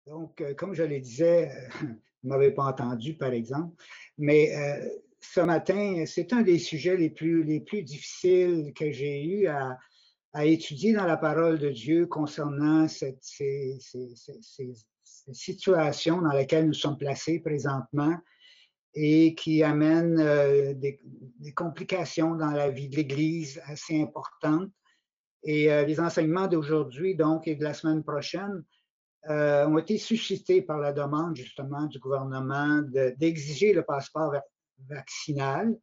Donc, comme je le disais, vous ne m'avez pas entendu, par exemple, mais ce matin, c'est un des sujets les plus difficiles que j'ai eu à étudier dans la parole de Dieu concernant ces situations dans lesquelles nous sommes placés présentement et qui amènent des complications dans la vie de l'Église assez importantes. Et les enseignements d'aujourd'hui, donc, et de la semaine prochaine, ont été suscités par la demande justement du gouvernement d'exiger le passeport vaccinal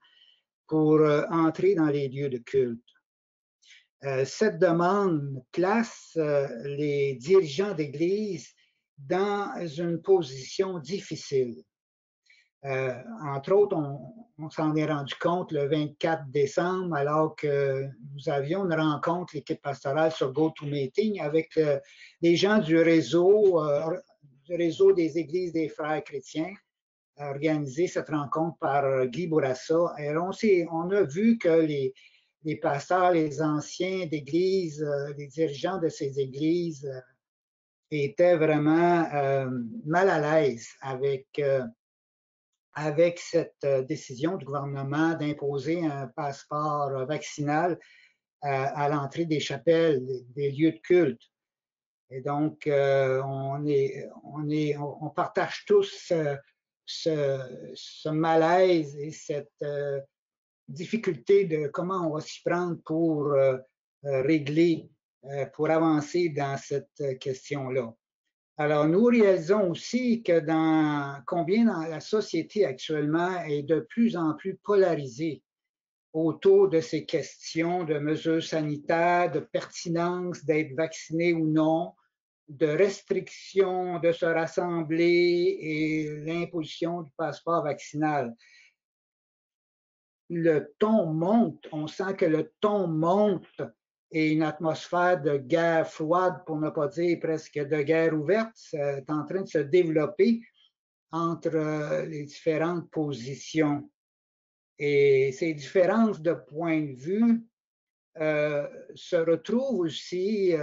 pour entrer dans les lieux de culte. Cette demande place les dirigeants d'Église dans une position difficile. Entre autres, on s'en est rendu compte le 24 décembre, alors que nous avions une rencontre, l'équipe pastorale, sur GoToMeeting avec les gens du réseau des Églises des Frères chrétiens, organisé cette rencontre par Guy Bourassa. Et on a vu que les pasteurs, les anciens d'Église, les dirigeants de ces églises étaient vraiment mal à l'aise avec cette décision du gouvernement d'imposer un passeport vaccinal à l'entrée des chapelles, des lieux de culte. Et donc, on partage tous ce malaise et cette difficulté de comment on va s'y prendre pour régler, pour avancer dans cette question-là. Alors, nous réalisons aussi que combien dans la société actuellement est de plus en plus polarisée autour de ces questions de mesures sanitaires, de pertinence d'être vacciné ou non, de restrictions de se rassembler et l'imposition du passeport vaccinal. Le ton monte, on sent que le ton monte et une atmosphère de guerre froide, pour ne pas dire presque de guerre ouverte, est en train de se développer entre les différentes positions. Et ces différences de point de vue se retrouvent aussi,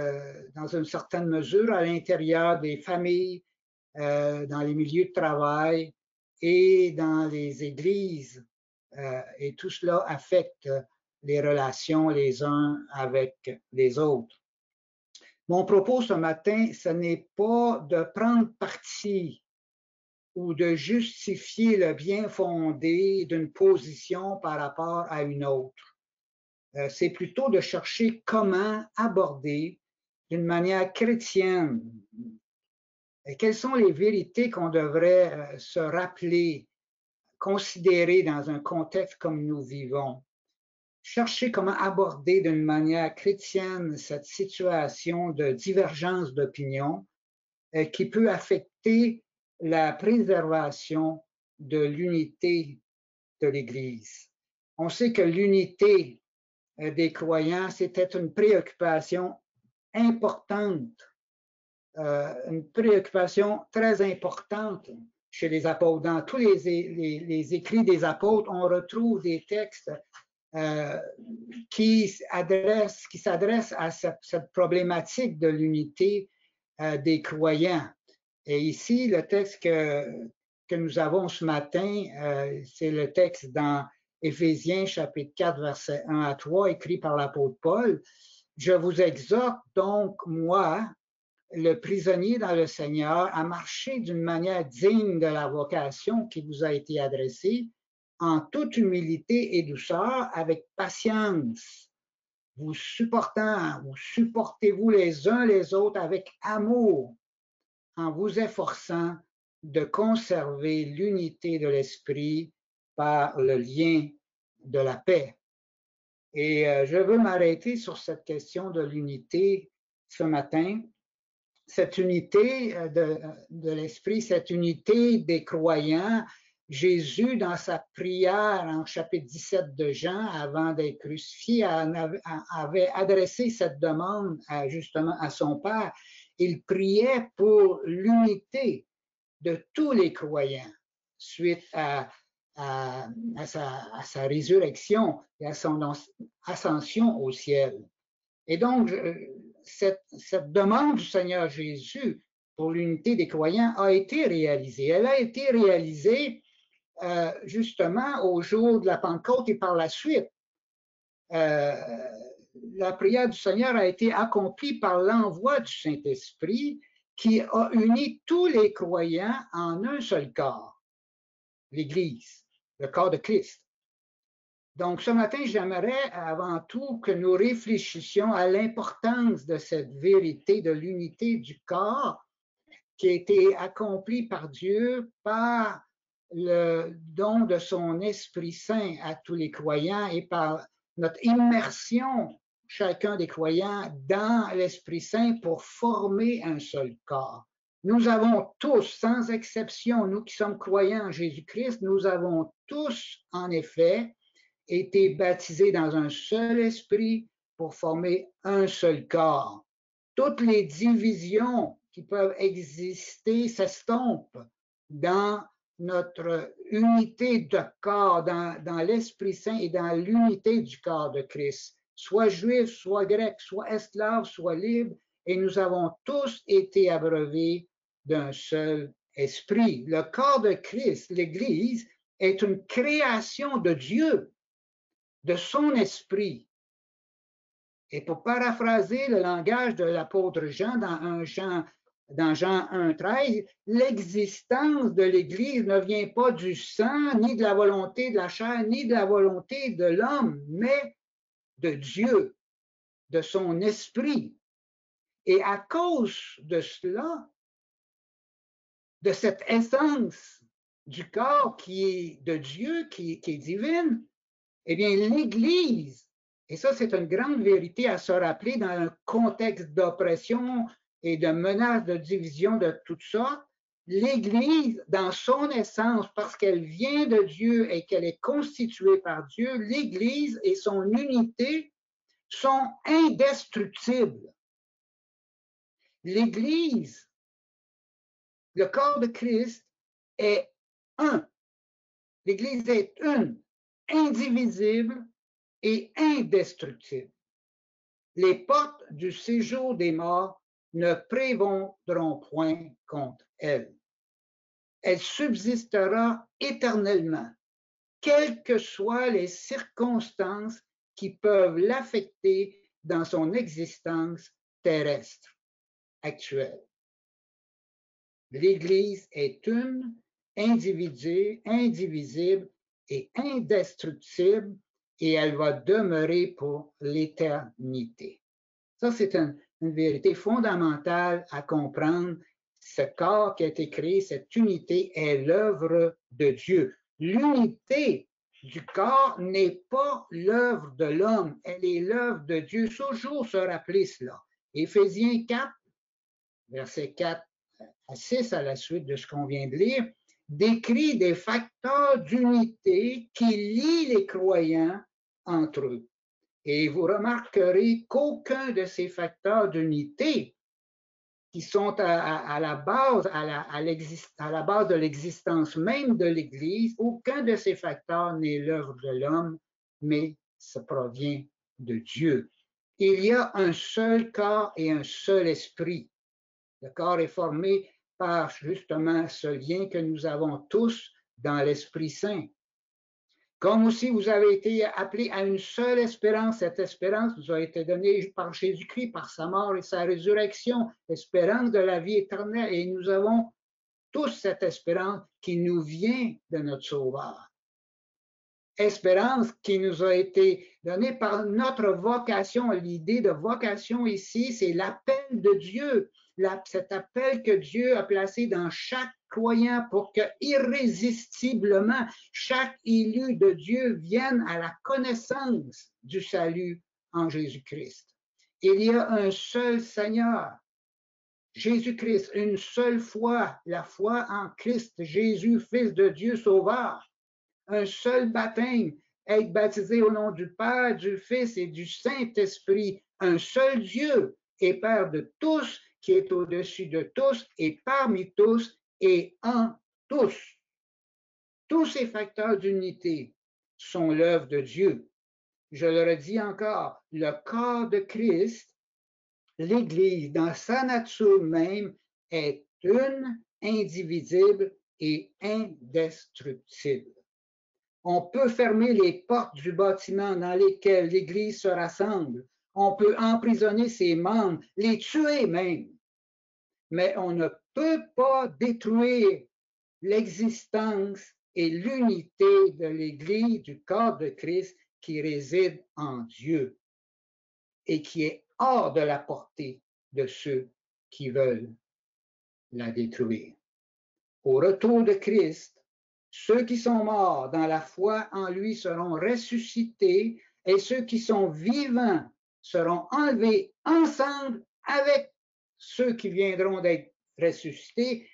dans une certaine mesure, à l'intérieur des familles, dans les milieux de travail et dans les églises. Et tout cela affecte les relations les uns avec les autres. Mon propos ce matin, ce n'est pas de prendre parti ou de justifier le bien fondé d'une position par rapport à une autre. C'est plutôt de chercher comment aborder d'une manière chrétienne quelles sont les vérités qu'on devrait se rappeler, considérer dans un contexte comme nous vivons. Chercher comment aborder d'une manière chrétienne cette situation de divergence d'opinion qui peut affecter la préservation de l'unité de l'Église. On sait que l'unité des croyants, c'était une préoccupation importante, une préoccupation très importante chez les apôtres. Dans tous les écrits des apôtres, on retrouve des textes qui s'adressent à cette problématique de l'unité des croyants. Et ici, le texte que nous avons ce matin, c'est le texte dans Éphésiens chapitre 4, versets 1 à 3, écrit par l'apôtre Paul. Je vous exhorte donc, moi, le prisonnier dans le Seigneur, à marcher d'une manière digne de la vocation qui vous a été adressée, en toute humilité et douceur, avec patience, vous supportez-vous les uns les autres avec amour, en vous efforçant de conserver l'unité de l'esprit par le lien de la paix. Et je veux m'arrêter sur cette question de l'unité ce matin. Cette unité de l'esprit, cette unité des croyants, Jésus, dans sa prière en chapitre 17 de Jean, avant d'être crucifié, avait adressé cette demande justement à son Père. Il priait pour l'unité de tous les croyants suite à sa résurrection et à son ascension au ciel. Et donc, cette demande du Seigneur Jésus pour l'unité des croyants a été réalisée. Elle a été réalisée justement au jour de la Pentecôte et par la suite. La prière du Seigneur a été accomplie par l'envoi du Saint-Esprit qui a uni tous les croyants en un seul corps, l'Église, le corps de Christ. Donc, ce matin, j'aimerais avant tout que nous réfléchissions à l'importance de cette vérité de l'unité du corps qui a été accomplie par Dieu par le don de son Esprit Saint à tous les croyants et par notre immersion, chacun des croyants, dans l'Esprit Saint pour former un seul corps. Nous avons tous, sans exception, nous qui sommes croyants en Jésus-Christ, nous avons tous, en effet, été baptisés dans un seul esprit pour former un seul corps. Toutes les divisions qui peuvent exister s'estompent dans notre unité de corps, dans l'Esprit Saint et dans l'unité du corps de Christ, soit juif, soit grec, soit esclave, soit libre, et nous avons tous été abreuvés d'un seul esprit. Le corps de Christ, l'Église, est une création de Dieu, de son esprit. Et pour paraphraser le langage de l'apôtre Jean dans Jean 1,13, l'existence de l'Église ne vient pas du sang, ni de la volonté de la chair, ni de la volonté de l'homme, mais de Dieu, de son esprit. Et à cause de cela, de cette essence du corps qui est de Dieu, qui est divine, eh bien, l'Église, et ça, c'est une grande vérité à se rappeler dans un contexte d'oppression et de menaces de division de toutes sortes, l'Église, dans son essence, parce qu'elle vient de Dieu et qu'elle est constituée par Dieu, l'Église et son unité sont indestructibles. L'Église, le corps de Christ, est un. L'Église est une, indivisible et indestructible. Les portes du séjour des morts ne prévaudront point contre elle. Elle subsistera éternellement, quelles que soient les circonstances qui peuvent l'affecter dans son existence terrestre actuelle. L'Église est une, indivisible et indestructible, et elle va demeurer pour l'éternité. Ça, c'est une vérité fondamentale à comprendre. Ce corps qui a été créé, cette unité est l'œuvre de Dieu. L'unité du corps n'est pas l'œuvre de l'homme, elle est l'œuvre de Dieu. Toujours se rappeler cela. Éphésiens 4, versets 4 à 6, à la suite de ce qu'on vient de lire, décrit des facteurs d'unité qui lient les croyants entre eux. Et vous remarquerez qu'aucun de ces facteurs d'unité qui sont à la base de l'existence même de l'Église, aucun de ces facteurs n'est l'œuvre de l'homme, mais ça provient de Dieu. Il y a un seul corps et un seul esprit. Le corps est formé par justement ce lien que nous avons tous dans l'Esprit Saint. Comme aussi vous avez été appelés à une seule espérance, cette espérance nous a été donnée par Jésus-Christ, par sa mort et sa résurrection, l'espérance de la vie éternelle. Et nous avons tous cette espérance qui nous vient de notre Sauveur. Espérance qui nous a été donnée par notre vocation. L'idée de vocation ici, c'est l'appel de Dieu, cet appel que Dieu a placé dans chaque croyant pour que irrésistiblement chaque élu de Dieu vienne à la connaissance du salut en Jésus-Christ. Il y a un seul Seigneur, Jésus-Christ, une seule foi, la foi en Christ, Jésus, Fils de Dieu Sauveur. Un seul baptême, être baptisé au nom du Père, du Fils et du Saint-Esprit, un seul Dieu et Père de tous, qui est au-dessus de tous et parmi tous et en tous. Tous ces facteurs d'unité sont l'œuvre de Dieu. Je le redis encore, le corps de Christ, l'Église, dans sa nature même, est une, indivisible et indestructible. On peut fermer les portes du bâtiment dans lesquelles l'Église se rassemble. On peut emprisonner ses membres, les tuer même. Mais on ne peut pas détruire l'existence et l'unité de l'Église du corps de Christ qui réside en Dieu et qui est hors de la portée de ceux qui veulent la détruire. Au retour de Christ, ceux qui sont morts dans la foi en lui seront ressuscités et ceux qui sont vivants seront enlevés ensemble avec ceux qui viendront d'être ressuscités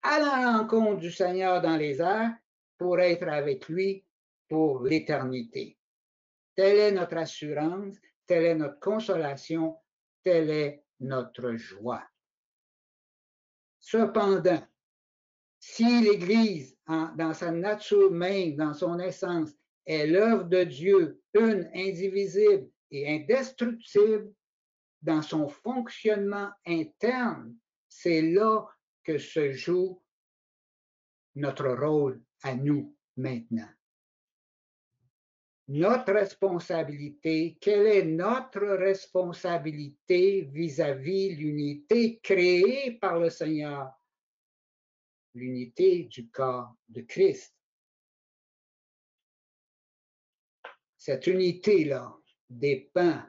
à la rencontre du Seigneur dans les airs pour être avec lui pour l'éternité. Telle est notre assurance, telle est notre consolation, telle est notre joie. Cependant, si l'Église, dans sa nature même, dans son essence, est l'œuvre de Dieu, une, indivisible et indestructible, dans son fonctionnement interne, c'est là que se joue notre rôle à nous maintenant. Notre responsabilité, quelle est notre responsabilité vis-à-vis l'unité créée par le Seigneur, l'unité du corps de Christ? Cette unité-là dépend,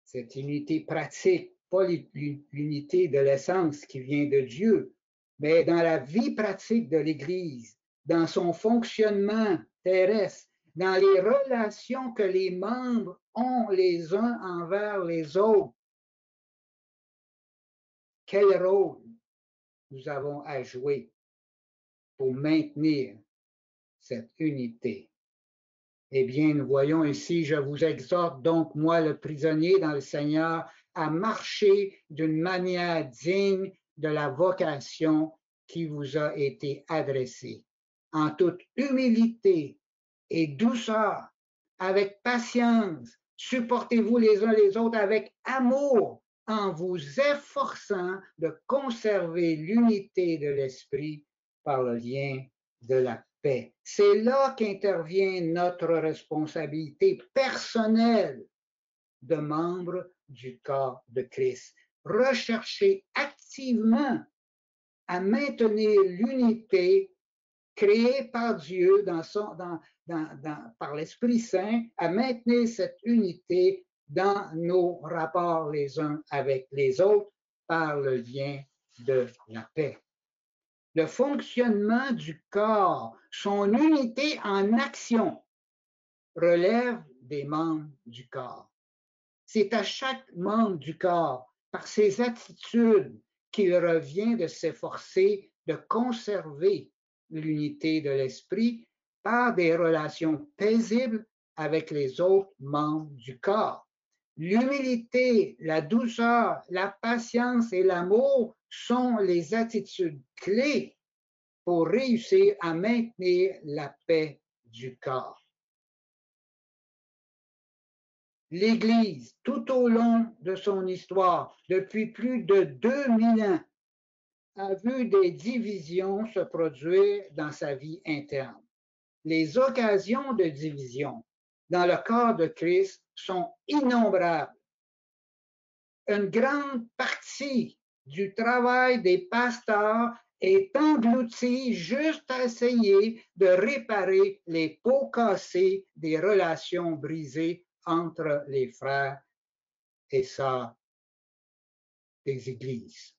cette unité pratique, pas l'unité de l'essence qui vient de Dieu, mais dans la vie pratique de l'Église, dans son fonctionnement terrestre, dans les relations que les membres ont les uns envers les autres. Quel rôle nous avons à jouer pour maintenir cette unité? Eh bien, nous voyons ici, je vous exhorte donc, moi le prisonnier dans le Seigneur, à marcher d'une manière digne de la vocation qui vous a été adressée, en toute humilité et douceur, avec patience, supportez-vous les uns les autres avec amour, en vous efforçant de conserver l'unité de l'esprit par le lien de la paix. C'est là qu'intervient notre responsabilité personnelle de membre du corps de Christ. Rechercher activement à maintenir l'unité créée par Dieu par l'Esprit Saint, à maintenir cette unité dans nos rapports les uns avec les autres par le lien de la paix. Le fonctionnement du corps, son unité en action, relève des membres du corps. C'est à chaque membre du corps, par ses attitudes, qu'il revient de s'efforcer de conserver l'unité de l'esprit par des relations paisibles avec les autres membres du corps. L'humilité, la douceur, la patience et l'amour sont les attitudes clés pour réussir à maintenir la paix du corps. L'Église, tout au long de son histoire, depuis plus de 2000 ans, a vu des divisions se produire dans sa vie interne. Les occasions de division dans le corps de Christ sont innombrables. Une grande partie du travail des pasteurs est engloutie juste à essayer de réparer les pots cassés des relations brisées entre les frères et sœurs des églises.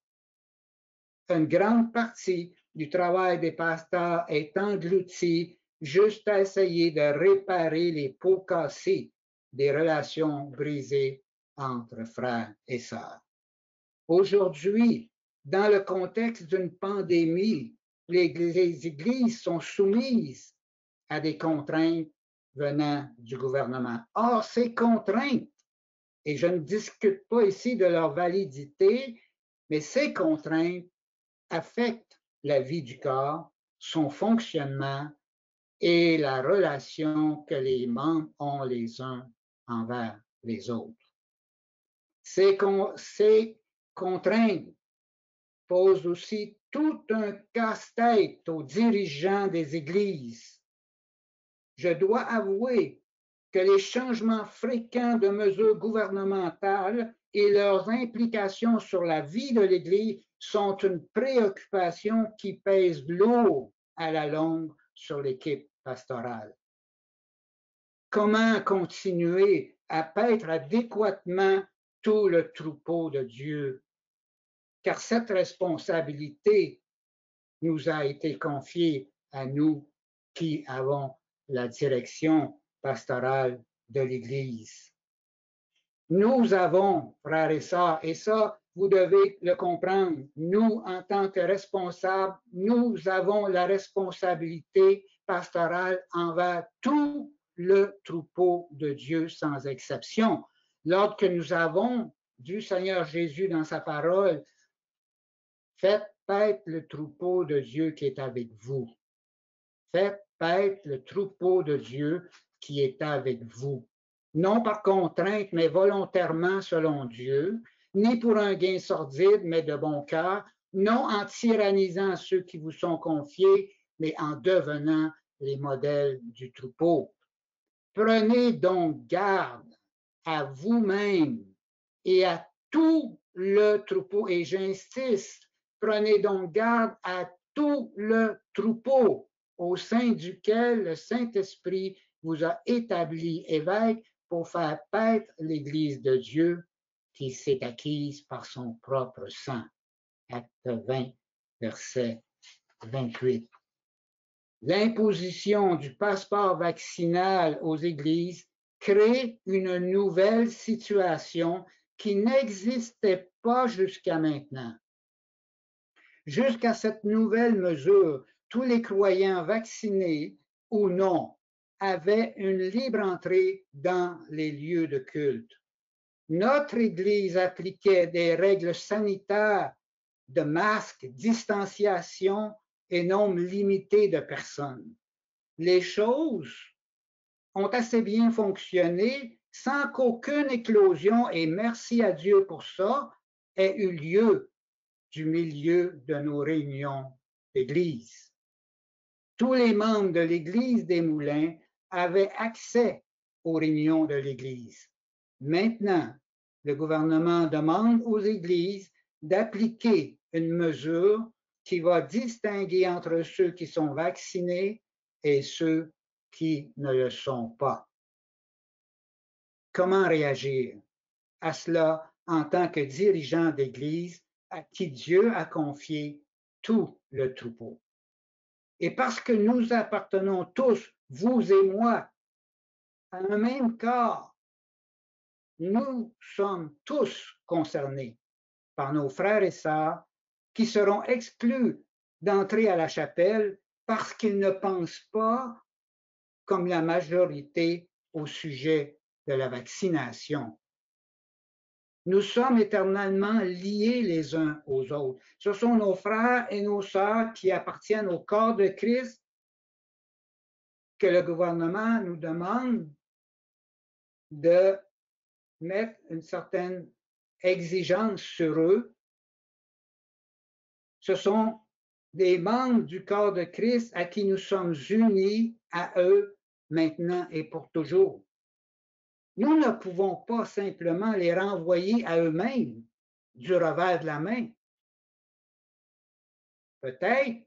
Une grande partie du travail des pasteurs est engloutie juste à essayer de réparer les pots cassés des relations brisées entre frères et sœurs. Aujourd'hui, dans le contexte d'une pandémie, les églises sont soumises à des contraintes venant du gouvernement. Or, ces contraintes, et je ne discute pas ici de leur validité, mais ces contraintes affectent la vie du corps, son fonctionnement et la relation que les membres ont les uns envers les autres. Ces contraintes pose aussi tout un casse-tête aux dirigeants des églises. Je dois avouer que les changements fréquents de mesures gouvernementales et leurs implications sur la vie de l'Église sont une préoccupation qui pèse lourd à la longue sur l'équipe pastorale. Comment continuer à paître adéquatement tout le troupeau de Dieu? Car cette responsabilité nous a été confiée à nous qui avons la direction pastorale de l'Église. Nous avons, frères et ça, vous devez le comprendre, nous, en tant que responsables, nous avons la responsabilité pastorale envers tout le troupeau de Dieu sans exception. Lorsque nous avons du Seigneur Jésus dans sa parole, faites paître le troupeau de Dieu qui est avec vous. Faites paître le troupeau de Dieu qui est avec vous. Non par contrainte, mais volontairement selon Dieu, ni pour un gain sordide, mais de bon cœur, non en tyrannisant ceux qui vous sont confiés, mais en devenant les modèles du troupeau. Prenez donc garde à vous-même et à tout le troupeau, et j'insiste, prenez donc garde à tout le troupeau au sein duquel le Saint-Esprit vous a établi évêque pour faire paître l'Église de Dieu qui s'est acquise par son propre sang. Acte 20, verset 28. L'imposition du passeport vaccinal aux églises crée une nouvelle situation qui n'existait pas jusqu'à maintenant. Jusqu'à cette nouvelle mesure, tous les croyants vaccinés ou non avaient une libre entrée dans les lieux de culte. Notre Église appliquait des règles sanitaires de masques, distanciation et nombre limité de personnes. Les choses ont assez bien fonctionné sans qu'aucune éclosion, et merci à Dieu pour ça, ait eu lieu du milieu de nos réunions d'église. Tous les membres de l'Église des Moulins avaient accès aux réunions de l'Église. Maintenant, le gouvernement demande aux églises d'appliquer une mesure qui va distinguer entre ceux qui sont vaccinés et ceux qui ne le sont pas. Comment réagir à cela en tant que dirigeant d'Église à qui Dieu a confié tout le troupeau? Et parce que nous appartenons tous, vous et moi, à un même corps, nous sommes tous concernés par nos frères et sœurs qui seront exclus d'entrer à la chapelle parce qu'ils ne pensent pas comme la majorité au sujet de la vaccination. Nous sommes éternellement liés les uns aux autres. Ce sont nos frères et nos sœurs qui appartiennent au corps de Christ que le gouvernement nous demande de mettre une certaine exigence sur eux. Ce sont des membres du corps de Christ à qui nous sommes unis à eux maintenant et pour toujours. Nous ne pouvons pas simplement les renvoyer à eux-mêmes du revers de la main. Peut-être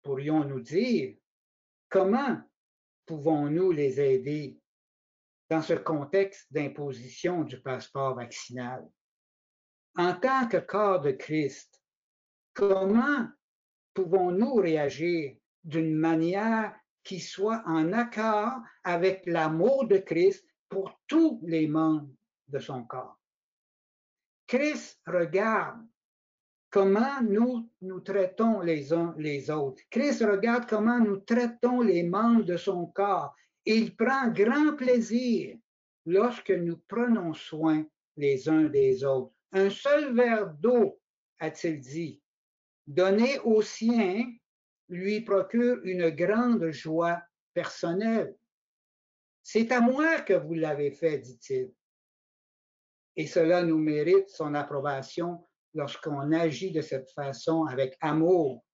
pourrions-nous dire comment pouvons-nous les aider dans ce contexte d'imposition du passeport vaccinal? En tant que corps de Christ, comment pouvons-nous réagir d'une manière qui soit en accord avec l'amour de Christ pour tous les membres de son corps? Christ regarde comment nous traitons les uns les autres. Christ regarde comment nous traitons les membres de son corps. Et il prend grand plaisir lorsque nous prenons soin les uns des autres. Un seul verre d'eau, a-t-il dit, donné aux siens, lui procure une grande joie personnelle. C'est à moi que vous l'avez fait, dit-il. Et cela nous mérite son approbation lorsqu'on agit de cette façon avec amour,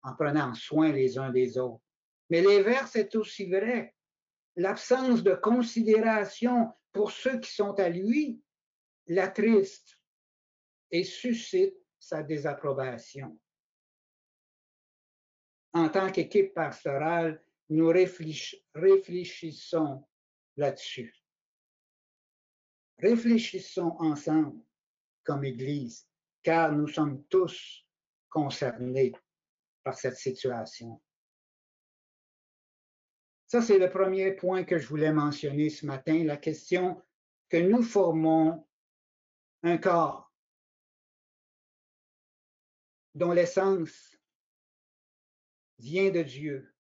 en prenant soin les uns des autres. Mais l'inverse est aussi vrai. L'absence de considération pour ceux qui sont à lui l'attriste et suscite sa désapprobation. En tant qu'équipe pastorale, nous réfléchissons là-dessus. Réfléchissons ensemble comme Église, car nous sommes tous concernés par cette situation. Ça, c'est le premier point que je voulais mentionner ce matin, la question que nous formons un corps dont l'essence vient de Dieu,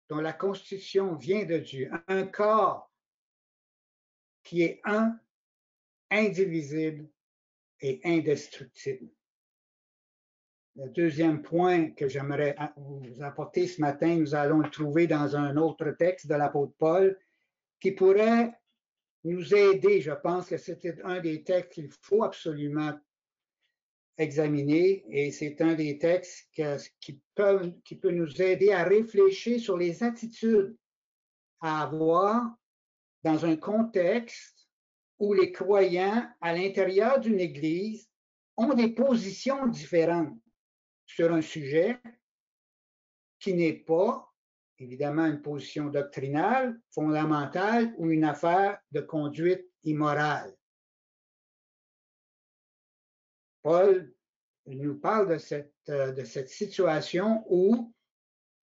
dont la constitution vient de Dieu, un corps qui est un, indivisible et indestructible. Le deuxième point que j'aimerais vous apporter ce matin, nous allons le trouver dans un autre texte de l'apôtre Paul qui pourrait nous aider. Je pense que c'était un des textes qu'il faut absolument examiner et c'est un des textes qui peut nous aider à réfléchir sur les attitudes à avoir dans un contexte où les croyants à l'intérieur d'une église ont des positions différentes sur un sujet qui n'est pas, évidemment, une position doctrinale, fondamentale ou une affaire de conduite immorale. Paul nous parle de cette situation où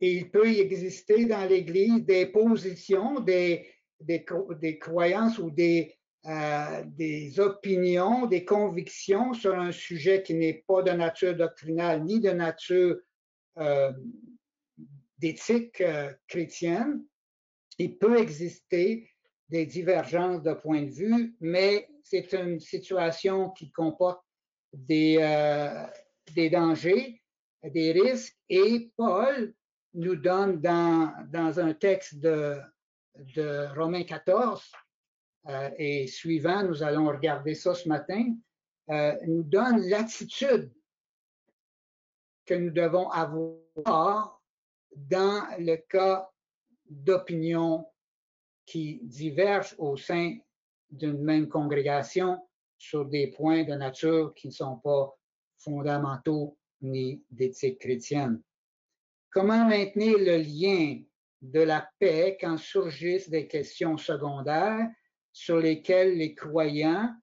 il peut y exister dans l'Église des positions, des croyances ou des opinions, des convictions sur un sujet qui n'est pas de nature doctrinale ni de nature d'éthique chrétienne. Il peut exister des divergences de point de vue, mais c'est une situation qui comporte des dangers, des risques, et Paul nous donne dans un texte de Romains 14 et suivant, nous allons regarder ça ce matin, nous donne l'attitude que nous devons avoir dans le cas d'opinions qui divergent au sein d'une même congrégation sur des points de nature qui ne sont pas fondamentaux ni d'éthique chrétienne. Comment maintenir le lien de la paix quand surgissent des questions secondaires sur lesquelles les croyants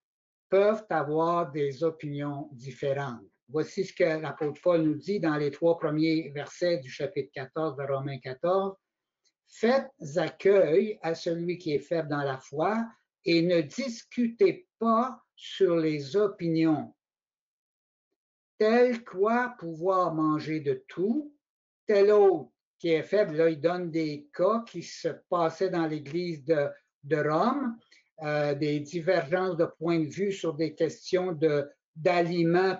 peuvent avoir des opinions différentes? Voici ce que l'apôtre Paul nous dit dans les 3 premiers versets du chapitre 14 de Romains 14. Faites accueil à celui qui est faible dans la foi et ne discutez pas sur les opinions. Tel quoi pouvoir manger de tout, tel autre qui est faible, là il donne des cas qui se passaient dans l'Église de Rome, des divergences de point de vue sur des questions d'aliments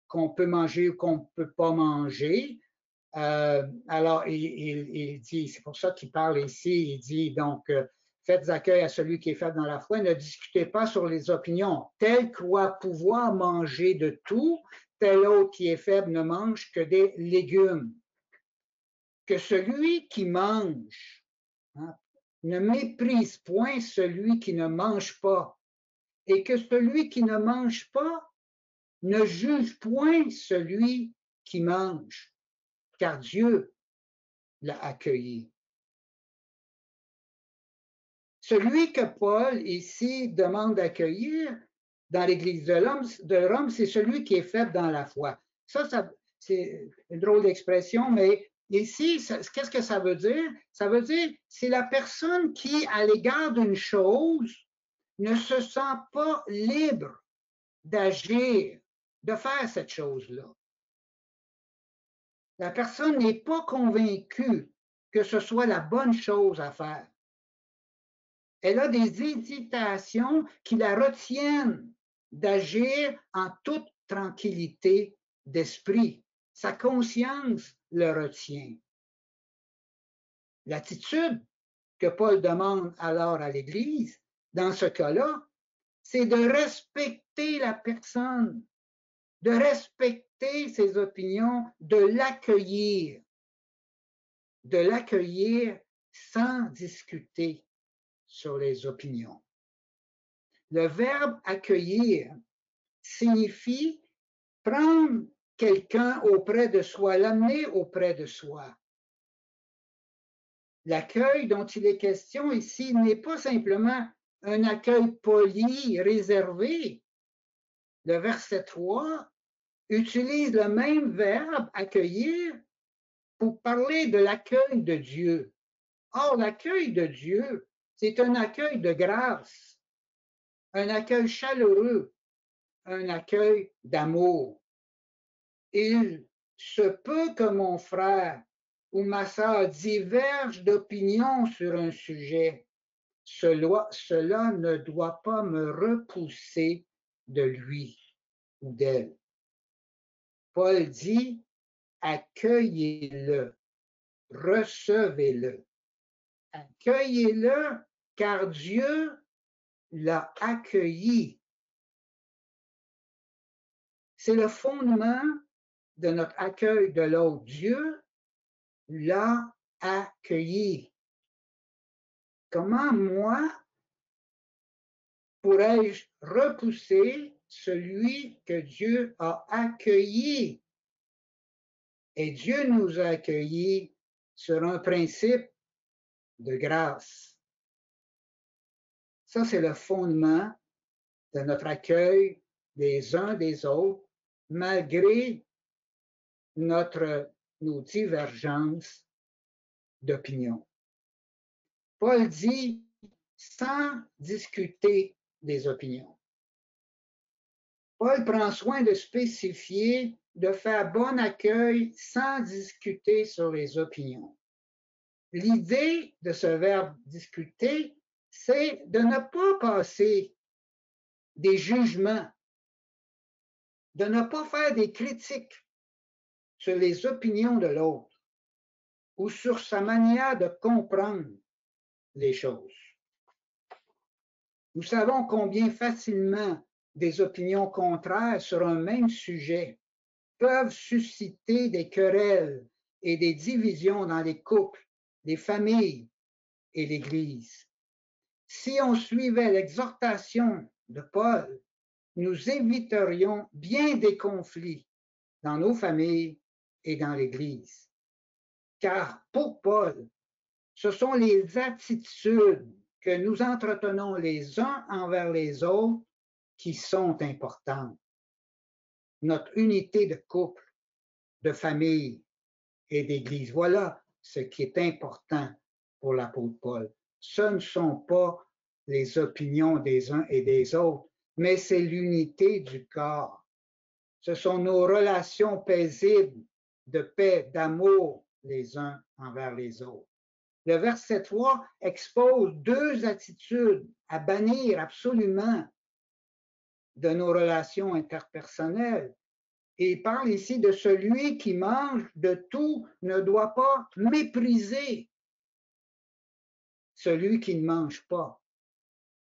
qu'on peut manger ou qu'on ne peut pas manger. Alors, il dit, c'est pour ça qu'il parle ici, il dit donc, faites accueil à celui qui est faible dans la foi, ne discutez pas sur les opinions. Tel croit pouvoir manger de tout, tel autre qui est faible ne mange que des légumes. Que celui qui mange ne méprise point celui qui ne mange pas, et que celui qui ne mange pas ne juge point celui qui mange, car Dieu l'a accueilli. Celui que Paul ici demande d'accueillir dans l'Église de Rome, c'est celui qui est faible dans la foi. Ça c'est une drôle d'expression, mais ici, qu'est-ce que ça veut dire? Ça veut dire c'est la personne qui, à l'égard d'une chose, ne se sent pas libre d'agir, de faire cette chose-là. La personne n'est pas convaincue que ce soit la bonne chose à faire. Elle a des hésitations qui la retiennent d'agir en toute tranquillité d'esprit. Sa conscience le retient. L'attitude que Paul demande alors à l'Église, dans ce cas-là, c'est de respecter la personne de respecter ses opinions, de l'accueillir sans discuter sur les opinions. Le verbe accueillir signifie prendre quelqu'un auprès de soi, l'amener auprès de soi. L'accueil dont il est question ici n'est pas simplement un accueil poli, réservé. Le verset 3 utilise le même verbe accueillir pour parler de l'accueil de Dieu. Or, l'accueil de Dieu, c'est un accueil de grâce, un accueil chaleureux, un accueil d'amour. Il se peut que mon frère ou ma sœur diverge d'opinion sur un sujet. Cela ne doit pas me repousser de lui ou d'elle. Paul dit, accueillez-le, recevez-le. Accueillez-le car Dieu l'a accueilli. C'est le fondement de notre accueil de l'autre. Dieu l'a accueilli. Comment moi pourrais-je repousser celui que Dieu a accueilli? Et Dieu nous a accueillis sur un principe de grâce. Ça, c'est le fondement de notre accueil des uns des autres, malgré nos divergences d'opinion. Paul dit sans discuter des opinions. Paul prend soin de spécifier, de faire bon accueil sans discuter sur les opinions. L'idée de ce verbe discuter, c'est de ne pas passer des jugements, de ne pas faire des critiques sur les opinions de l'autre ou sur sa manière de comprendre les choses. Nous savons combien facilement des opinions contraires sur un même sujet peuvent susciter des querelles et des divisions dans les couples, les familles et l'Église. Si on suivait l'exhortation de Paul, nous éviterions bien des conflits dans nos familles et dans l'Église. Car pour Paul, ce sont les attitudes que nous entretenons les uns envers les autres qui sont importantes. Notre unité de couple, de famille et d'Église. Voilà ce qui est important pour l'apôtre Paul. Ce ne sont pas les opinions des uns et des autres, mais c'est l'unité du corps. Ce sont nos relations paisibles de paix, d'amour les uns envers les autres. Le verset 3 expose deux attitudes à bannir absolument de nos relations interpersonnelles. Et il parle ici de celui qui mange de tout ne doit pas mépriser celui qui ne mange pas.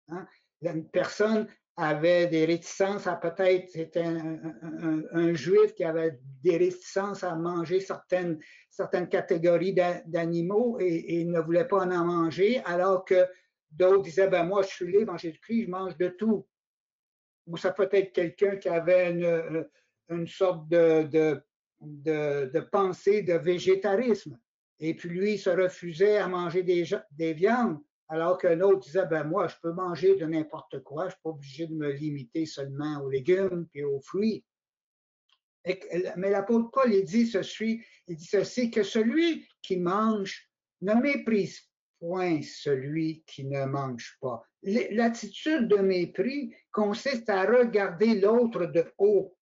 Hein? Une personne avait des réticences à peut-être, c'était un juif qui avait des réticences à manger certaines catégories d'animaux et il ne voulait pas en manger, alors que d'autres disaient, ben moi je suis libre en Jésus-Christ, je mange de tout. Ou ça peut être quelqu'un qui avait une sorte de pensée de végétarisme. Et puis lui, il se refusait à manger des viandes, alors qu'un autre disait, ben moi, je peux manger de n'importe quoi, je ne suis pas obligé de me limiter seulement aux légumes et aux fruits. Mais l'apôtre Paul, il dit ceci, que celui qui mange ne méprise point celui qui ne mange pas. L'attitude de mépris consiste à regarder l'autre de haut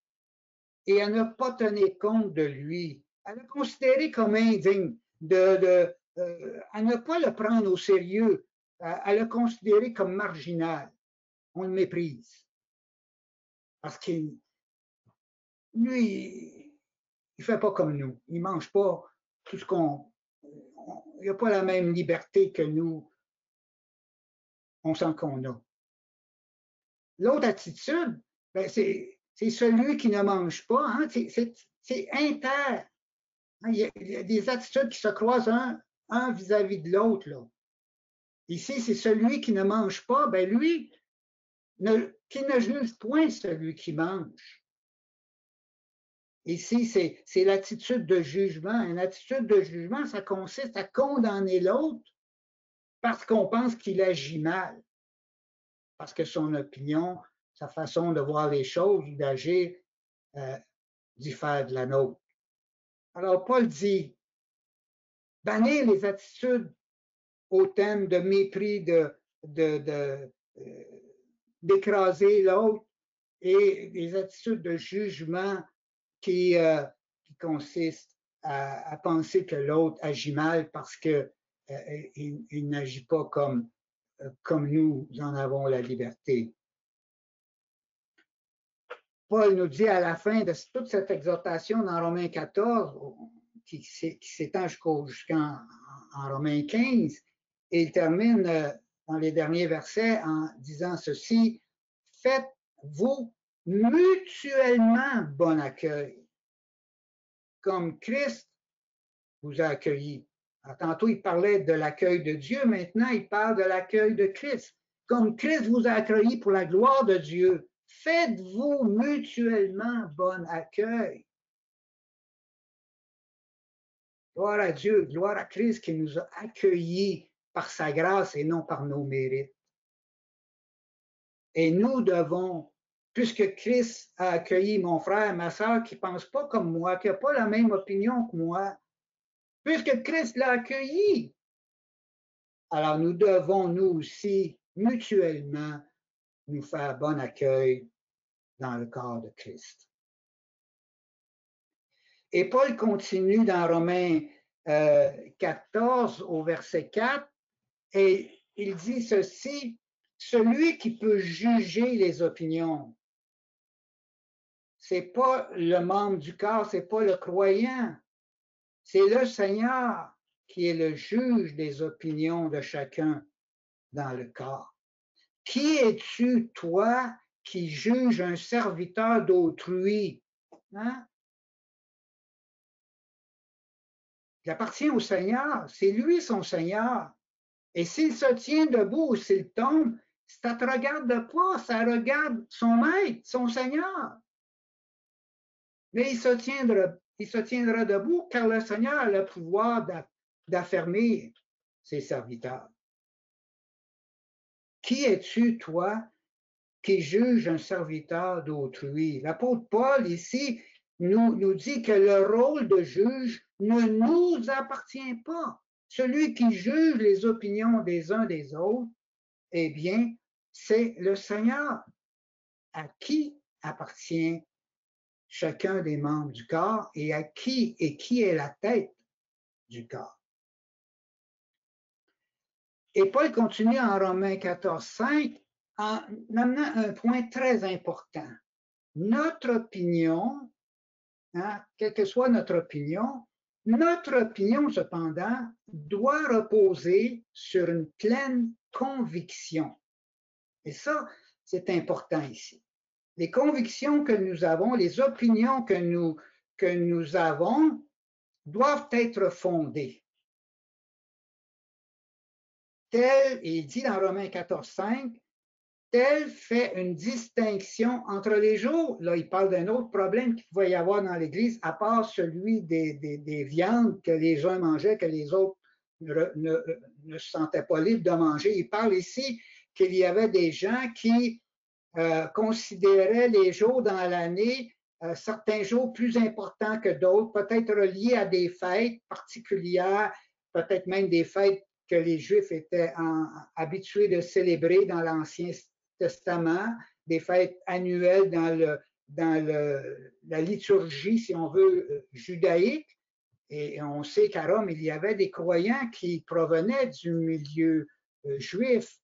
et à ne pas tenir compte de lui, à le considérer comme indigne, à ne pas le prendre au sérieux, à le considérer comme marginal. On le méprise. Parce qu'il, lui, il ne fait pas comme nous. Il ne mange pas tout ce qu'on... Il n'a pas la même liberté que nous, on sent qu'on a. L'autre attitude, ben, c'est c'est celui qui ne mange pas. Hein? C'est inter. Il y a des attitudes qui se croisent un vis-à-vis de l'autre. Ici, c'est celui qui ne mange pas, ben lui, qui ne juge point celui qui mange. Ici, c'est l'attitude de jugement. Une attitude de jugement, ça consiste à condamner l'autre parce qu'on pense qu'il agit mal, parce que son opinion, sa façon de voir les choses ou d'agir diffère de la nôtre. Alors, Paul dit, bannir les attitudes au thème de mépris, d'écraser l'autre et des attitudes de jugement qui consistent à penser que l'autre agit mal parce qu'il n'agit pas comme nous en avons la liberté. Paul nous dit à la fin de toute cette exhortation dans Romains 14, qui s'étend jusqu'en Romains 15, et il termine dans les derniers versets en disant ceci, faites-vous mutuellement bon accueil, comme Christ vous a accueilli. Alors, tantôt, il parlait de l'accueil de Dieu, maintenant, il parle de l'accueil de Christ. Comme Christ vous a accueilli pour la gloire de Dieu, faites-vous mutuellement bon accueil. Gloire à Dieu, gloire à Christ qui nous a accueillis par sa grâce et non par nos mérites. Et nous devons, puisque Christ a accueilli mon frère, ma soeur qui ne pense pas comme moi, qui n'a pas la même opinion que moi, puisque Christ l'a accueilli, alors nous devons, nous aussi, mutuellement, nous faire bon accueil dans le corps de Christ. Et Paul continue dans Romains 14 au verset 4, et il dit ceci, celui qui peut juger les opinions, c'est pas le membre du corps, c'est pas le croyant, c'est le Seigneur qui est le juge des opinions de chacun dans le corps. Qui es-tu, toi, qui juge un serviteur d'autrui? Hein? Il appartient au Seigneur, c'est lui son Seigneur. Et s'il se tient debout ou s'il tombe, ça ne te regarde pas, ça regarde son maître, son Seigneur. Mais il se tiendra debout car le Seigneur a le pouvoir d'affermir ses serviteurs. Qui es-tu, toi, qui juge un serviteur d'autrui? L'apôtre Paul, ici, nous dit que le rôle de juge ne nous appartient pas. Celui qui juge les opinions des uns des autres, eh bien, c'est le Seigneur. À qui appartient chacun des membres du corps et qui est la tête du corps. Et Paul continue en Romains 14, 5 en amenant un point très important. Notre opinion, hein, quelle que soit notre opinion cependant doit reposer sur une pleine conviction. Et ça, c'est important ici. Les convictions que nous avons, les opinions que nous avons doivent être fondées. Tel, et il dit dans Romains 14, 5, tel fait une distinction entre les jours. Là, il parle d'un autre problème qu'il pouvait y avoir dans l'Église, à part celui des viandes que les uns mangeaient, que les autres ne se sentaient pas libres de manger. Il parle ici qu'il y avait des gens qui considéraient les jours dans l'année, certains jours plus importants que d'autres, peut-être reliés à des fêtes particulières, peut-être même des fêtes que les Juifs étaient habitués de célébrer dans l'Ancien Testament, des fêtes annuelles dans la liturgie, si on veut, judaïque. Et on sait qu'à Rome, il y avait des croyants qui provenaient du milieu juif.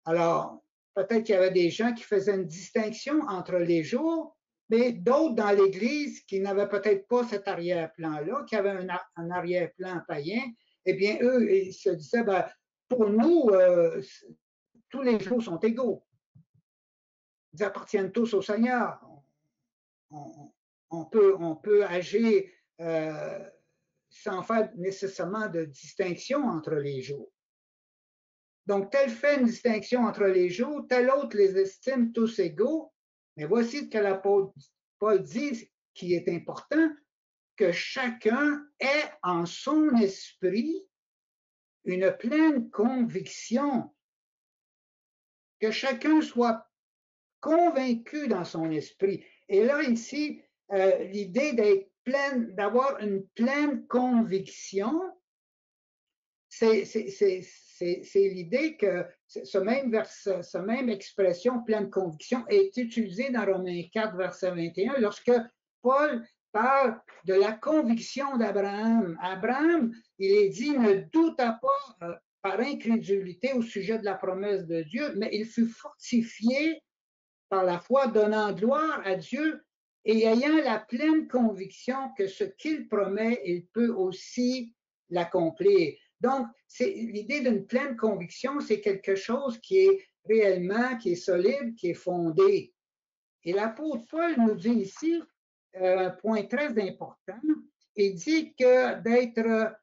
Alors, peut-être qu'il y avait des gens qui faisaient une distinction entre les jours, mais d'autres dans l'Église qui n'avaient peut-être pas cet arrière-plan-là, qui avaient un arrière-plan païen, eh bien, eux, ils se disaient, ben, pour nous, tous les jours sont égaux. Ils appartiennent tous au Seigneur. on peut agir sans faire nécessairement de distinction entre les jours. Donc, tel fait une distinction entre les jours, tel autre les estime tous égaux. Mais voici ce que l'apôtre Paul dit qui est important, que chacun ait en son esprit une pleine conviction, que chacun soit convaincu dans son esprit. Et là, ici, l'idée d'être pleine, d'avoir une pleine conviction, c'est l'idée que ce même expression, pleine conviction, est utilisée dans Romains 4, verset 21, lorsque Paul parle de la conviction d'Abraham. Abraham, il est dit, ne douta pas par incrédulité au sujet de la promesse de Dieu, mais il fut fortifié par la foi, donnant gloire à Dieu et ayant la pleine conviction que ce qu'il promet, il peut aussi l'accomplir. Donc, l'idée d'une pleine conviction, c'est quelque chose qui est réellement, qui est solide, qui est fondé. Et l'apôtre Paul nous dit ici un point très important. Il dit que d'être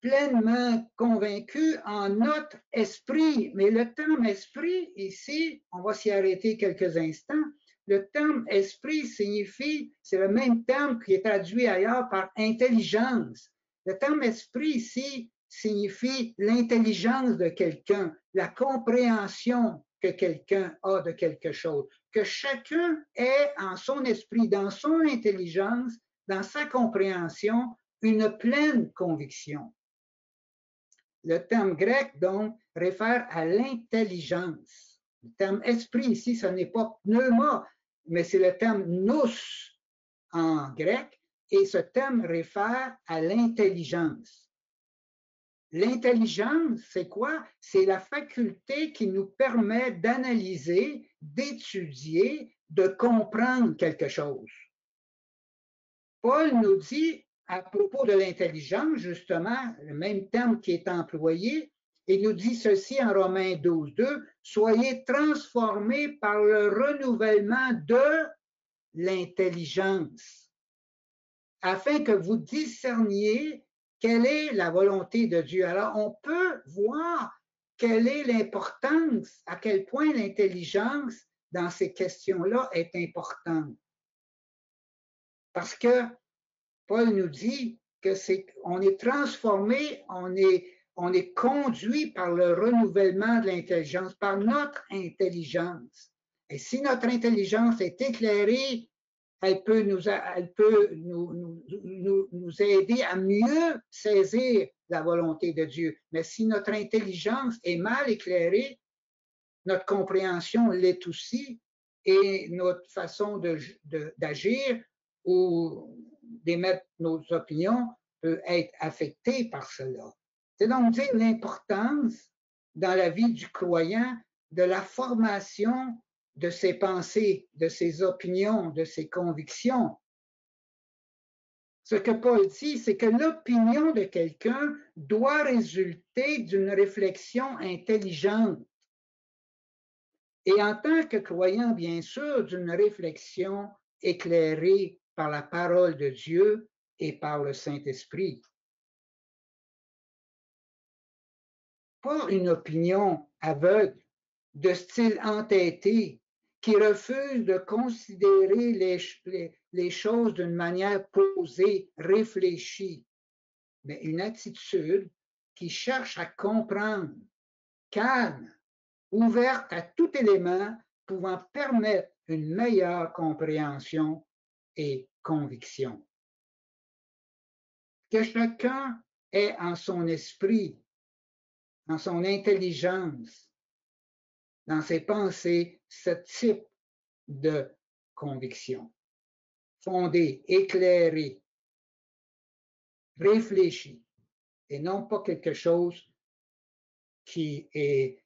pleinement convaincu en notre esprit. Mais le terme esprit, ici, on va s'y arrêter quelques instants. Le terme esprit signifie, c'est le même terme qui est traduit ailleurs par intelligence. Le terme esprit ici signifie l'intelligence de quelqu'un, la compréhension que quelqu'un a de quelque chose, que chacun ait en son esprit, dans son intelligence, dans sa compréhension, une pleine conviction. Le terme grec, donc, réfère à l'intelligence. Le terme esprit ici, ce n'est pas pneuma, mais c'est le terme nous en grec, et ce terme réfère à l'intelligence. L'intelligence, c'est quoi? C'est la faculté qui nous permet d'analyser, d'étudier, de comprendre quelque chose. Paul nous dit, à propos de l'intelligence, justement, le même terme qui est employé, il nous dit ceci en Romains 12, 2, soyez transformés par le renouvellement de l'intelligence, afin que vous discerniez quelle est la volonté de Dieu. Alors, on peut voir quelle est l'importance, à quel point l'intelligence dans ces questions-là est importante. Parce que Paul nous dit que on est transformé, on est conduit par le renouvellement de l'intelligence, par notre intelligence. Et si notre intelligence est éclairée, elle peut nous aider à mieux saisir la volonté de Dieu. Mais si notre intelligence est mal éclairée, notre compréhension l'est aussi, et notre façon d'agir ou d'émettre nos opinions peut être affectée par cela. C'est donc dire l'importance dans la vie du croyant de la formation de ses pensées, de ses opinions, de ses convictions. Ce que Paul dit, c'est que l'opinion de quelqu'un doit résulter d'une réflexion intelligente. Et en tant que croyant, bien sûr, d'une réflexion éclairée par la parole de Dieu et par le Saint-Esprit. Pas une opinion aveugle, de style entêté, qui refuse de considérer les choses d'une manière posée, réfléchie, mais une attitude qui cherche à comprendre, calme, ouverte à tout élément pouvant permettre une meilleure compréhension et conviction. Que chacun ait en son esprit, en son intelligence, dans ses pensées, ce type de conviction, fondée, éclairée, réfléchie, et non pas quelque chose qui est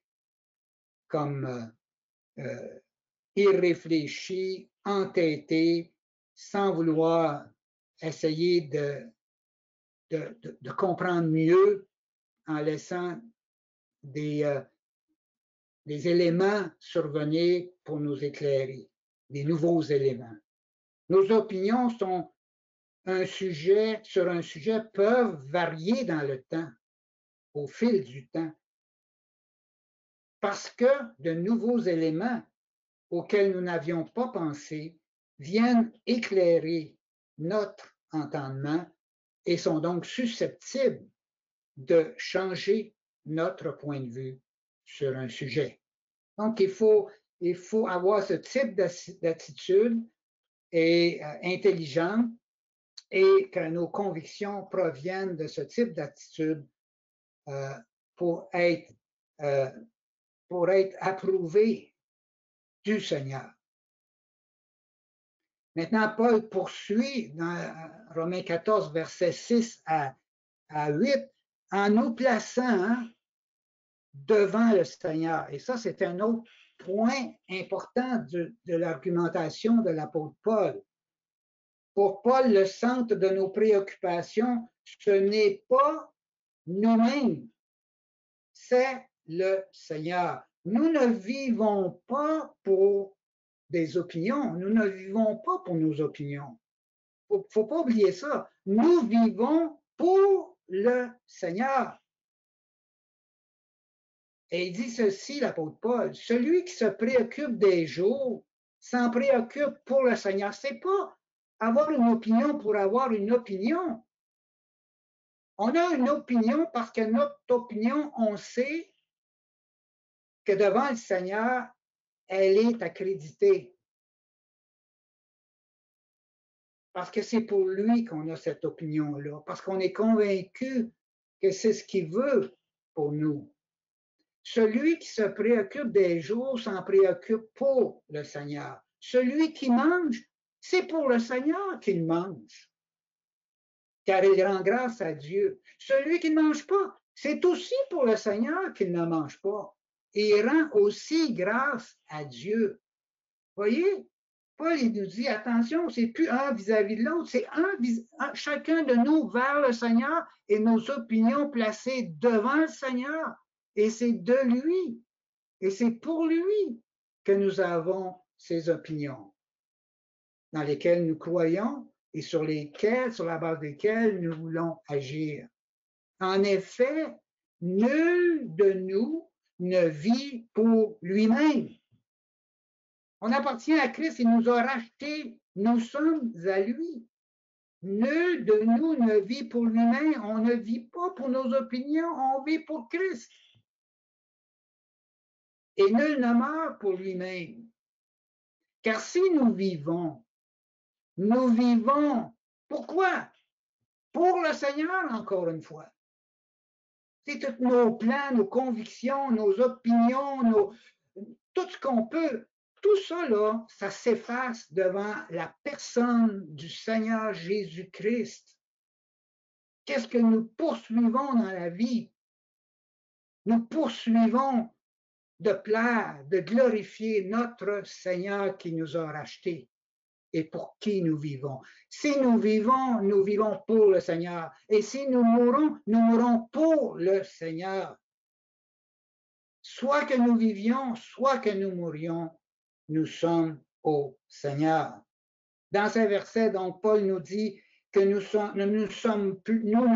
comme irréfléchi, entêté, sans vouloir essayer de comprendre mieux en laissant des éléments survenir pour nous éclairer, des nouveaux éléments. Nos opinions sur un sujet peuvent varier dans le temps, au fil du temps, parce que de nouveaux éléments auxquels nous n'avions pas pensé viennent éclairer notre entendement et sont donc susceptibles de changer notre point de vue sur un sujet. Donc, il faut avoir ce type d'attitude et intelligente et que nos convictions proviennent de ce type d'attitude pour être approuvées du Seigneur. Maintenant, Paul poursuit dans Romains 14, versets 6 à 8, en nous plaçant devant le Seigneur. Et ça, c'est un autre point important de l'argumentation de l'apôtre Paul. Pour Paul, le centre de nos préoccupations, ce n'est pas nous-mêmes, c'est le Seigneur. Nous ne vivons pas pour des opinions, nous ne vivons pas pour nos opinions. Il ne faut pas oublier ça. Nous vivons pour le Seigneur. Et il dit ceci, l'apôtre Paul, celui qui se préoccupe des jours s'en préoccupe pour le Seigneur. Ce n'est pas avoir une opinion pour avoir une opinion. On a une opinion parce que notre opinion, on sait que devant le Seigneur, elle est accréditée. Parce que c'est pour lui qu'on a cette opinion-là, parce qu'on est convaincu que c'est ce qu'il veut pour nous. Celui qui se préoccupe des jours s'en préoccupe pour le Seigneur. Celui qui mange, c'est pour le Seigneur qu'il mange, car il rend grâce à Dieu. Celui qui ne mange pas, c'est aussi pour le Seigneur qu'il ne mange pas. Et il rend aussi grâce à Dieu. Voyez, Paul, il nous dit, attention, c'est plus un vis-à-vis de l'autre, c'est chacun de nous vers le Seigneur et nos opinions placées devant le Seigneur. Et c'est de lui, et c'est pour lui que nous avons ces opinions dans lesquelles nous croyons et sur la base desquelles nous voulons agir. En effet, nul de nous ne vit pour lui-même. On appartient à Christ, il nous a rachetés, nous sommes à lui. Nul de nous ne vit pour lui-même, on ne vit pas pour nos opinions, on vit pour Christ. Et nul ne meurt pour lui-même. Car si nous vivons, pourquoi? Pour le Seigneur, encore une fois. C'est tous nos plans, nos convictions, nos opinions, tout ce qu'on peut. Tout ça, là, ça s'efface devant la personne du Seigneur Jésus-Christ. Qu'est-ce que nous poursuivons dans la vie? Nous poursuivons de plaire, de glorifier notre Seigneur qui nous a rachetés et pour qui nous vivons. Si nous vivons pour le Seigneur. Et si nous mourons pour le Seigneur. Soit que nous vivions, soit que nous mourions, nous sommes au Seigneur. Dans ces versets, donc, Paul nous dit que nous ne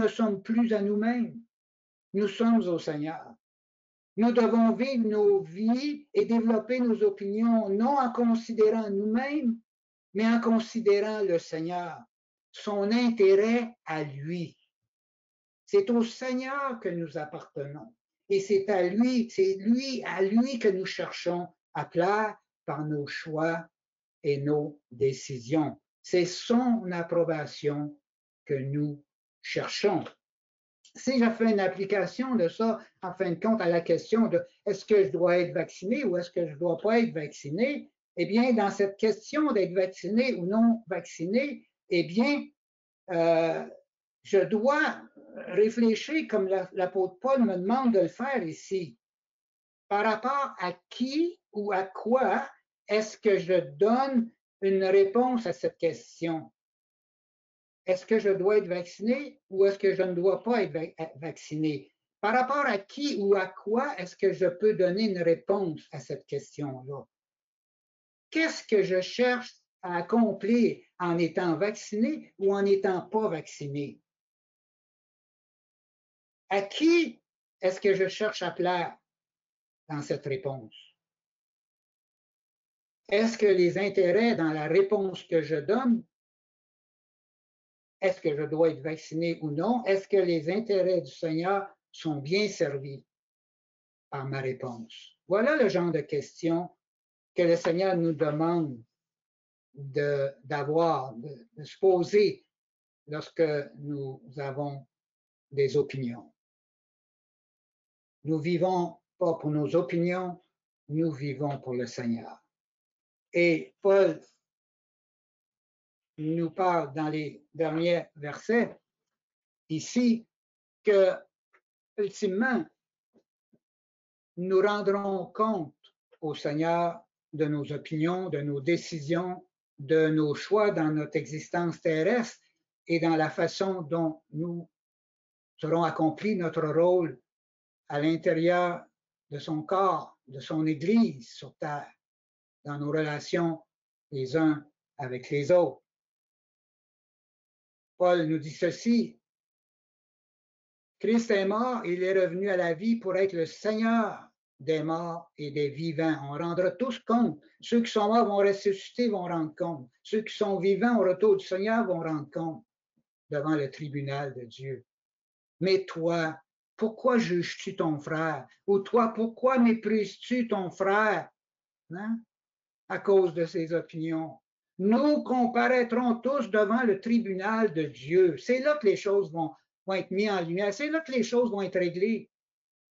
sommes plus à nous-mêmes, nous sommes au Seigneur. Nous devons vivre nos vies et développer nos opinions, non en considérant nous-mêmes, mais en considérant le Seigneur, son intérêt à lui. C'est au Seigneur que nous appartenons. Et c'est à lui que nous cherchons à plaire par nos choix et nos décisions. C'est son approbation que nous cherchons. Si je fais une application de ça, en fin de compte, à la question de est-ce que je dois être vacciné ou est-ce que je ne dois pas être vacciné, eh bien, dans cette question d'être vacciné ou non vacciné, eh bien, je dois réfléchir comme l'apôtre Paul me demande de le faire ici. Par rapport à qui ou à quoi est-ce que je donne une réponse à cette question? Est-ce que je dois être vacciné ou est-ce que je ne dois pas être vacciné? Par rapport à qui ou à quoi est-ce que je peux donner une réponse à cette question-là? Qu'est-ce que je cherche à accomplir en étant vacciné ou en n'étant pas vacciné? À qui est-ce que je cherche à plaire dans cette réponse? Est-ce que les intérêts dans la réponse que je donne, est-ce que je dois être vacciné ou non? Est-ce que les intérêts du Seigneur sont bien servis par ma réponse? Voilà le genre de questions que le Seigneur nous demande d'avoir, de se poser lorsque nous avons des opinions. Nous vivons pas pour nos opinions, nous vivons pour le Seigneur. Et Paul nous parle dans les derniers versets ici que, ultimement, nous rendrons compte au Seigneur de nos opinions, de nos décisions, de nos choix dans notre existence terrestre et dans la façon dont nous aurons accompli notre rôle à l'intérieur de son corps, de son Église sur terre, dans nos relations les uns avec les autres. Paul nous dit ceci: Christ est mort, il est revenu à la vie pour être le Seigneur des morts et des vivants. On rendra tous compte. Ceux qui sont morts vont ressusciter, vont rendre compte. Ceux qui sont vivants au retour du Seigneur vont rendre compte devant le tribunal de Dieu. Mais toi, pourquoi juges-tu ton frère? Ou toi, pourquoi méprises-tu ton frère? Hein? À cause de ses opinions. Nous comparaîtrons tous devant le tribunal de Dieu. C'est là que les choses vont être mises en lumière. C'est là que les choses vont être réglées.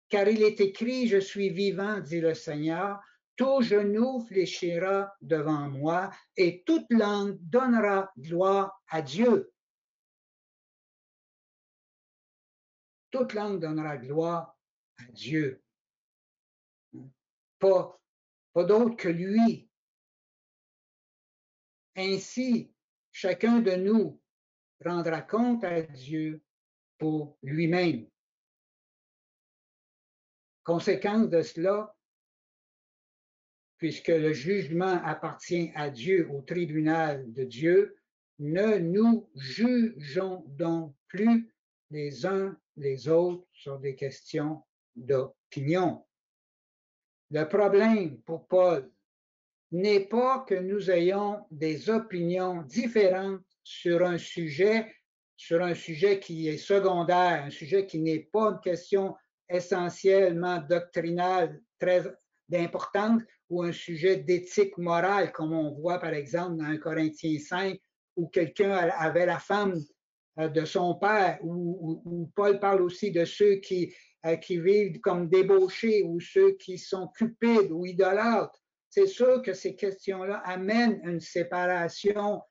Car il est écrit, je suis vivant, dit le Seigneur, tout genou fléchira devant moi et toute langue donnera gloire à Dieu. Toute langue donnera gloire à Dieu. Pas d'autre que lui. Ainsi, chacun de nous rendra compte à Dieu pour lui-même. Conséquence de cela, puisque le jugement appartient à Dieu, au tribunal de Dieu, ne nous jugeons donc plus les uns les autres sur des questions d'opinion. Le problème pour Paul n'est pas que nous ayons des opinions différentes sur un sujet qui est secondaire, un sujet qui n'est pas une question essentiellement doctrinale très importante ou un sujet d'éthique morale, comme on voit par exemple dans 1 Corinthiens 5, où quelqu'un avait la femme de son père, où Paul parle aussi de ceux qui vivent comme débauchés ou ceux qui sont cupides ou idolâtres. C'est sûr que ces questions-là amènent une séparation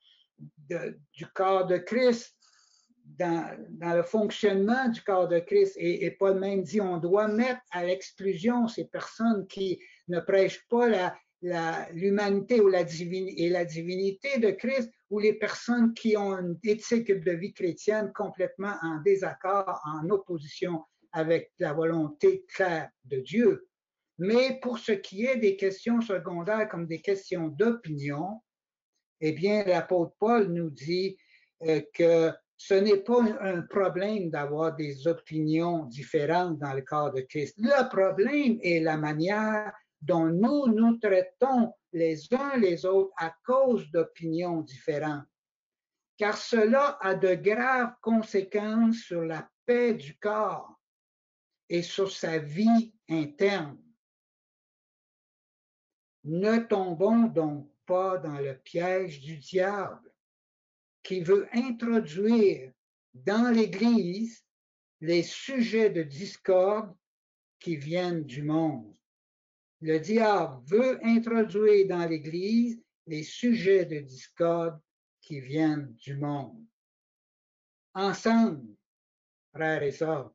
du corps de Christ dans le fonctionnement du corps de Christ. Et Paul même dit, on doit mettre à l'exclusion ces personnes qui ne prêchent pas l'humanité ou la divinité de Christ, ou les personnes qui ont une éthique de vie chrétienne complètement en désaccord, en opposition avec la volonté claire de Dieu. Mais pour ce qui est des questions secondaires comme des questions d'opinion, eh bien, l'apôtre Paul nous dit que ce n'est pas un problème d'avoir des opinions différentes dans le corps de Christ. Le problème est la manière dont nous traitons les uns les autres à cause d'opinions différentes. Car cela a de graves conséquences sur la paix du corps et sur sa vie interne. Ne tombons donc pas dans le piège du diable qui veut introduire dans l'Église les sujets de discorde qui viennent du monde. Le diable veut introduire dans l'Église les sujets de discorde qui viennent du monde. Ensemble, frères et sœurs,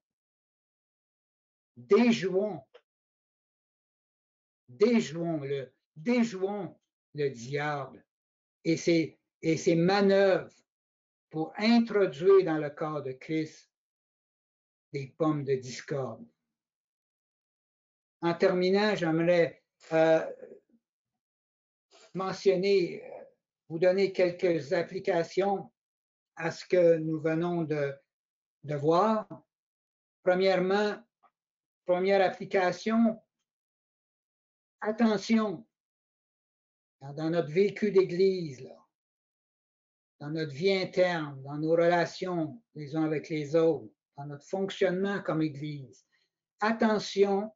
déjouons le diable et ses manœuvres pour introduire dans le corps de Christ des pommes de discorde. En terminant, j'aimerais mentionner vous donner quelques applications à ce que nous venons de voir. Premièrement, première application, attention, dans notre vécu d'Église, dans notre vie interne, dans nos relations les uns avec les autres, dans notre fonctionnement comme Église. Attention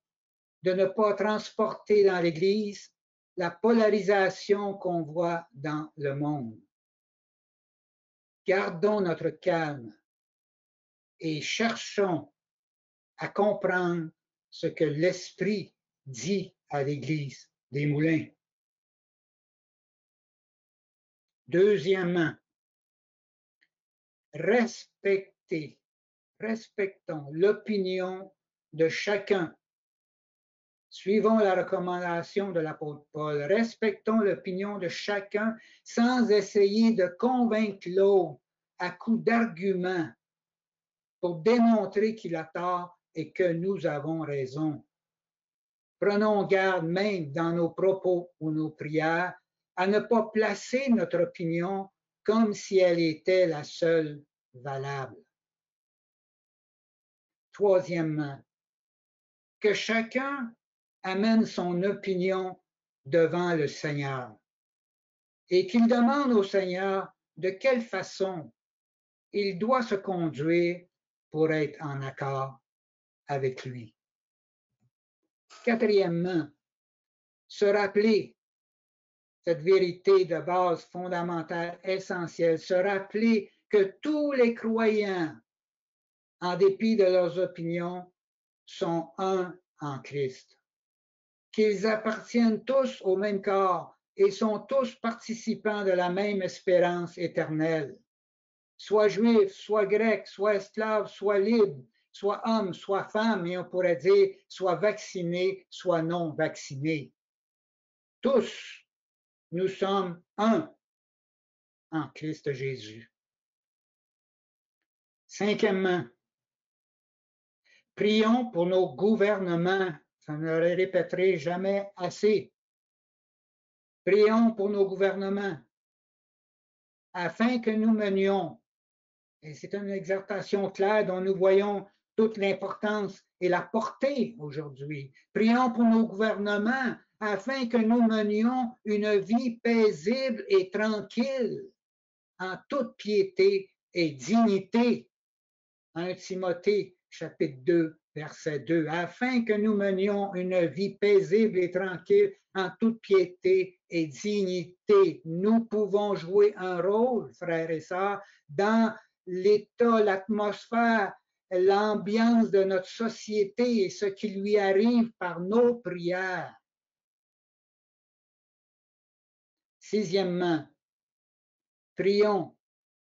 de ne pas transporter dans l'Église la polarisation qu'on voit dans le monde. Gardons notre calme et cherchons à comprendre ce que l'Esprit dit à l'Église des Moulins. Deuxièmement, respectons l'opinion de chacun. Suivons la recommandation de l'apôtre Paul. Respectons l'opinion de chacun sans essayer de convaincre l'autre à coups d'arguments pour démontrer qu'il a tort et que nous avons raison. Prenons garde même dans nos propos ou nos prières à ne pas placer notre opinion comme si elle était la seule valable. Troisièmement, que chacun amène son opinion devant le Seigneur et qu'il demande au Seigneur de quelle façon il doit se conduire pour être en accord avec lui. Quatrièmement, se rappeler cette vérité de base fondamentale, essentielle, se rappeler que tous les croyants, en dépit de leurs opinions, sont un en Christ, qu'ils appartiennent tous au même corps et sont tous participants de la même espérance éternelle, soit juifs, soit grecs, soit esclaves, soit libres, soit hommes, soit femmes, et on pourrait dire soit vaccinés, soit non vaccinés. Tous, nous sommes un en Christ Jésus. Cinquièmement, prions pour nos gouvernements. Je ne le répéterai jamais assez. Prions pour nos gouvernements afin que nous menions, et c'est une exhortation claire dont nous voyons toute l'importance et la portée aujourd'hui. Prions pour nos gouvernements afin que nous menions une vie paisible et tranquille en toute piété et dignité. 1 Timothée, chapitre 2, verset 2, afin que nous menions une vie paisible et tranquille en toute piété et dignité. Nous pouvons jouer un rôle, frères et sœurs, dans l'état, l'atmosphère, l'ambiance de notre société et ce qui lui arrive par nos prières. Sixièmement, prions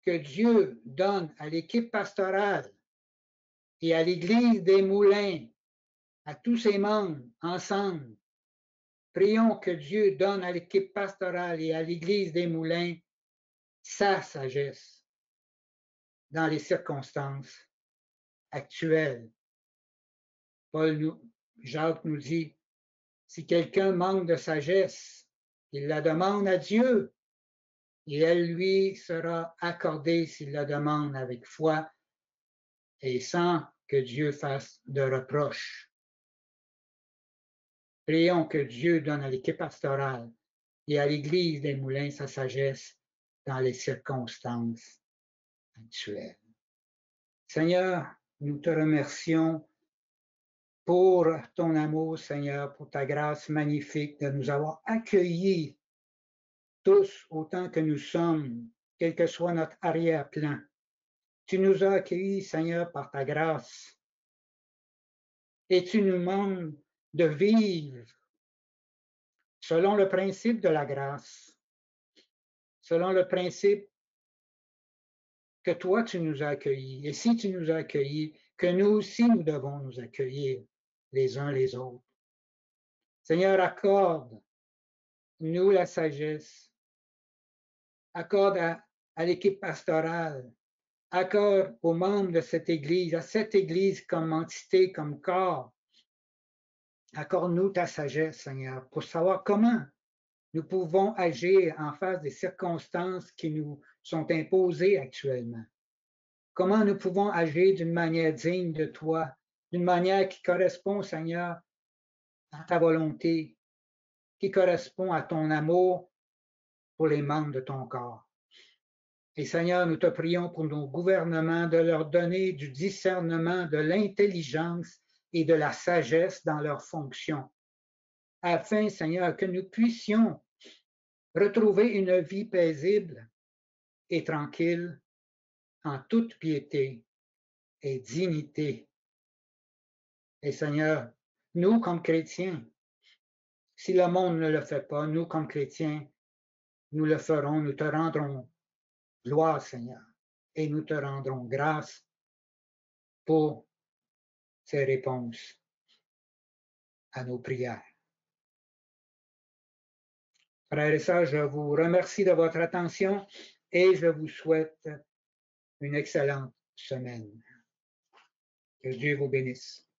que Dieu donne à l'équipe pastorale et à l'Église des Moulins, à tous ses membres ensemble, prions que Dieu donne à l'équipe pastorale et à l'Église des Moulins sa sagesse dans les circonstances actuelles. Jacques nous dit, si quelqu'un manque de sagesse, il la demande à Dieu et elle lui sera accordée s'il la demande avec foi et sans que Dieu fasse de reproches. Prions que Dieu donne à l'équipe pastorale et à l'Église des Moulins sa sagesse dans les circonstances actuelles. Seigneur, nous te remercions pour ton amour, Seigneur, pour ta grâce magnifique de nous avoir accueillis tous autant que nous sommes, quel que soit notre arrière-plan. Tu nous as accueillis, Seigneur, par ta grâce. Et tu nous demandes de vivre selon le principe de la grâce, selon le principe que toi, tu nous as accueillis. Et si tu nous as accueillis, que nous aussi, nous devons nous accueillir les uns les autres. Seigneur, accorde-nous la sagesse, accorde à l'équipe pastorale, accorde aux membres de cette Église, à cette Église comme entité, comme corps. Accorde-nous ta sagesse, Seigneur, pour savoir comment nous pouvons agir en face des circonstances qui nous sont imposées actuellement? Comment nous pouvons agir d'une manière digne de toi, d'une manière qui correspond, Seigneur, à ta volonté, qui correspond à ton amour pour les membres de ton corps. Et Seigneur, nous te prions pour nos gouvernements de leur donner du discernement, de l'intelligence et de la sagesse dans leurs fonctions, afin, Seigneur, que nous puissions retrouver une vie paisible et tranquille en toute piété et dignité. Et Seigneur, nous comme chrétiens, si le monde ne le fait pas, nous comme chrétiens, nous le ferons, nous te rendrons gloire, Seigneur, et nous te rendrons grâce pour ces réponses à nos prières. Frères et sœurs, je vous remercie de votre attention et je vous souhaite une excellente semaine. Que Dieu vous bénisse.